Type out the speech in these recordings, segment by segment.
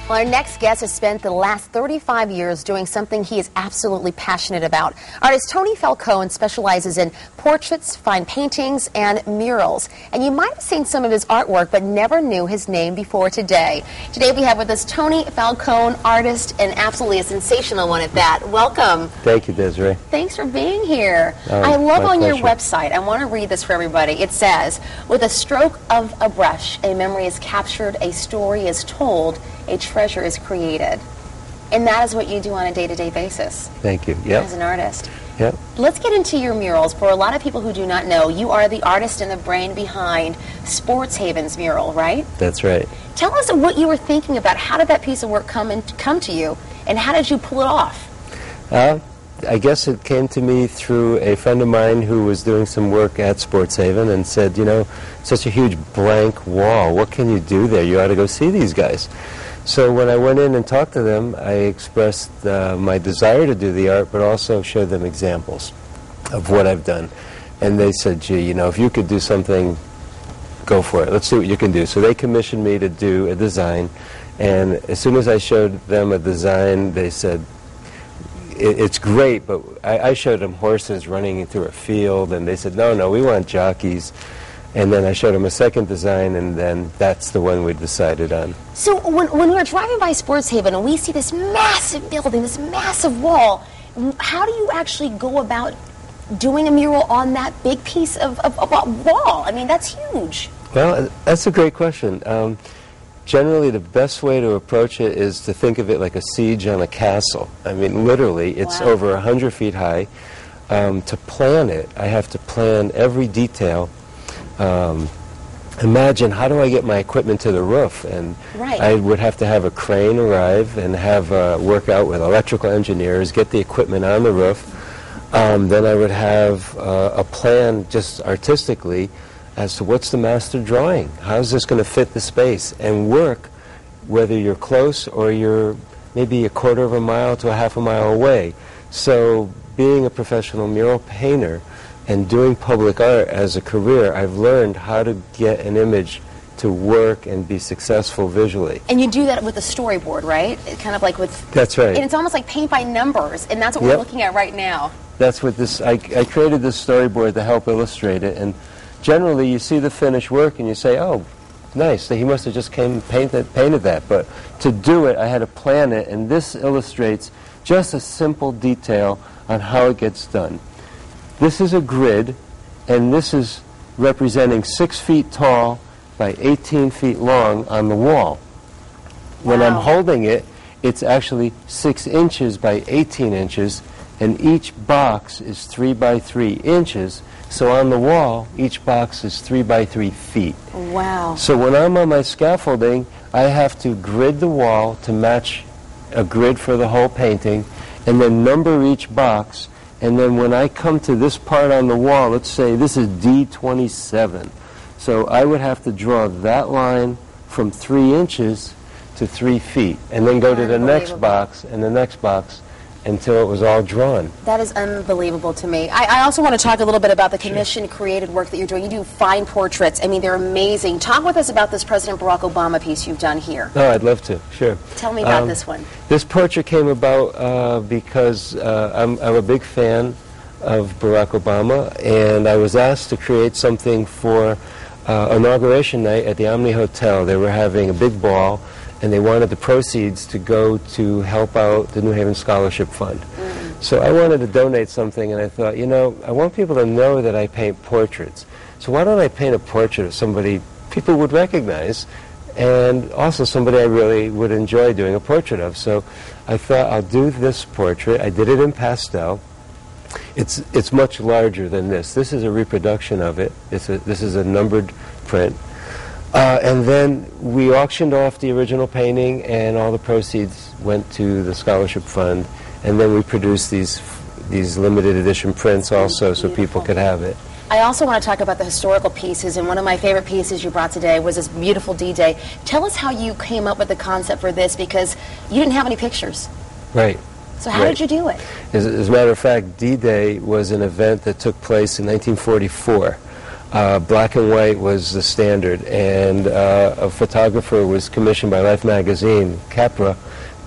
Well, our next guest has spent the last 35 years doing something he is absolutely passionate about. Artist Tony Falcone specializes in portraits, fine paintings, and murals. And you might have seen some of his artwork, but never knew his name before today. Today we have with us Tony Falcone, artist, and absolutely a sensational one at that. Welcome. Thank you, Desiree. Thanks for being here. I love on your website, I want to read this for everybody. It says, with a stroke of a brush, a memory is captured, a story is told, a treasure is created. And that is what you do on a day-to-day basis. Thank you. Yep. As an artist. Yep. Let's get into your murals. For a lot of people who do not know, you are the artist and the brain behind Sports Haven's mural, right? That's right. Tell us what you were thinking about. How did that piece of work come to you, and how did you pull it off? I guess it came to me through a friend of mine who was doing some work at Sports Haven and said, you know, such a huge blank wall. What can you do there? You ought to go see these guys. So when I went in and talked to them, I expressed my desire to do the art, but also showed them examples of what I've done. And they said, gee, you know, if you could do something, go for it. Let's see what you can do. So they commissioned me to do a design. And as soon as I showed them a design, they said, it's great, but I showed them horses running through a field, and they said, no, we want jockeys. And then I showed them a second design, and then that's the one we decided on. So when we were driving by Sports Haven and we see this massive building, this massive wall, how do you actually go about doing a mural on that big piece of wall? I mean, that's huge. Well, that's a great question. Generally, the best way to approach it is to think of it like a siege on a castle. I mean, literally, it's over 100 feet high. To plan it, I have to plan every detail. Imagine, how do I get my equipment to the roof? And I would have to have a crane arrive and have work out with electrical engineers, get the equipment on the roof. Then I would have a plan just artistically as to what's the master drawing. How's this going to fit the space? And work, whether you're close or you're maybe a quarter of a mile to a half a mile away. So being a professional mural painter and doing public art as a career, I've learned how to get an image to work and be successful visually. And you do that with a storyboard, right? Kind of like with... That's right. And it's almost like paint by numbers, and that's what we're looking at right now. That's what this... I created this storyboard to help illustrate it, and generally you see the finished work and you say, oh, nice, he must have just painted that. But to do it, I had to plan it, and this illustrates just a simple detail on how it gets done. This is a grid, and this is representing 6 feet tall by 18 feet long on the wall. When I'm holding it, it's actually 6 inches by 18 inches, and each box is 3 by 3 inches. So on the wall, each box is 3 by 3 feet. Wow. So when I'm on my scaffolding, I have to grid the wall to match a grid for the whole painting, and then number each box. And then when I come to this part on the wall, let's say this is D27. So I would have to draw that line from 3 inches to 3 feet, and then go to the next box and the next box until it was all drawn. That is unbelievable to me. I also want to talk a little bit about the commission-created work that you're doing. You do fine portraits. I mean, they're amazing. Talk with us about this President Barack Obama piece you've done here. Oh, I'd love to. Sure. Tell me about this one. This portrait came about because I'm a big fan of Barack Obama, and I was asked to create something for inauguration night at the Omni Hotel. They were having a big ball, and they wanted the proceeds to go to help out the New Haven Scholarship Fund. So I wanted to donate something, and I thought, you know, I want people to know that I paint portraits. So why don't I paint a portrait of somebody people would recognize, and also somebody I really would enjoy doing a portrait of. So I thought, I'll do this portrait. I did it in pastel. It's much larger than this. This is a reproduction of it. This is a numbered print. And then we auctioned off the original painting, and all the proceeds went to the scholarship fund. And then we produced these limited edition prints also, so people could have it. I also want to talk about the historical pieces, and one of my favorite pieces you brought today was this beautiful D-Day. Tell us how you came up with the concept for this, because you didn't have any pictures. Right. So how did you do it? As a matter of fact, D-Day was an event that took place in 1944. Black and white was the standard, and a photographer was commissioned by Life magazine, Capra,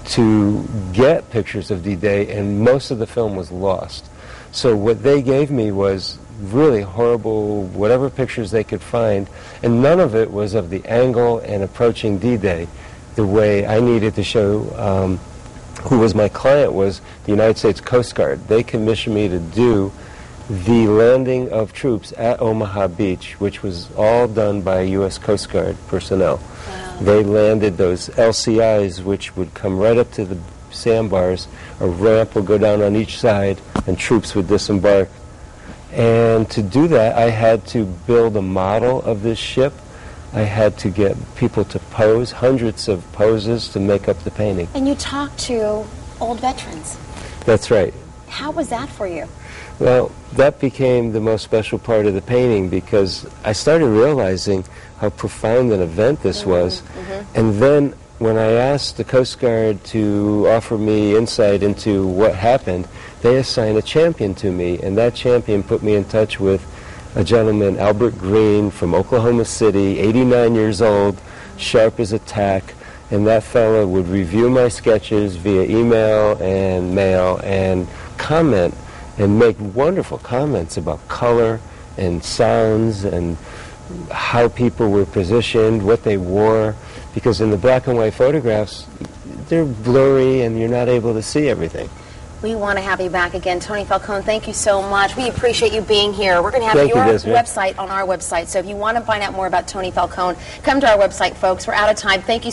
to get pictures of D-Day, and most of the film was lost. So what they gave me was really horrible, whatever pictures they could find, and none of it was of the angle and approaching D-Day the way I needed to show. Who was my client was the United States Coast Guard. They commissioned me to do the landing of troops at Omaha Beach, which was all done by U.S. Coast Guard personnel. Wow. They landed those LCIs, which would come right up to the sandbars. A ramp would go down on each side, and troops would disembark. And to do that, I had to build a model of this ship. I had to get people to pose, hundreds of poses to make up the painting. And you talked to old veterans. That's right. How was that for you? Well, that became the most special part of the painting because I started realizing how profound an event this was. Mm-hmm. And then when I asked the Coast Guard to offer me insight into what happened, they assigned a champion to me, and that champion put me in touch with a gentleman, Albert Green, from Oklahoma City, 89 years old, sharp as a tack, and that fellow would review my sketches via email and mail and comment and make wonderful comments about color and sounds and how people were positioned, what they wore, because in the black and white photographs, they're blurry and you're not able to see everything. We want to have you back again. Tony Falcone, thank you so much. We appreciate you being here. We're going to have your website on our website, so if you want to find out more about Tony Falcone, come to our website, folks. We're out of time. Thank you.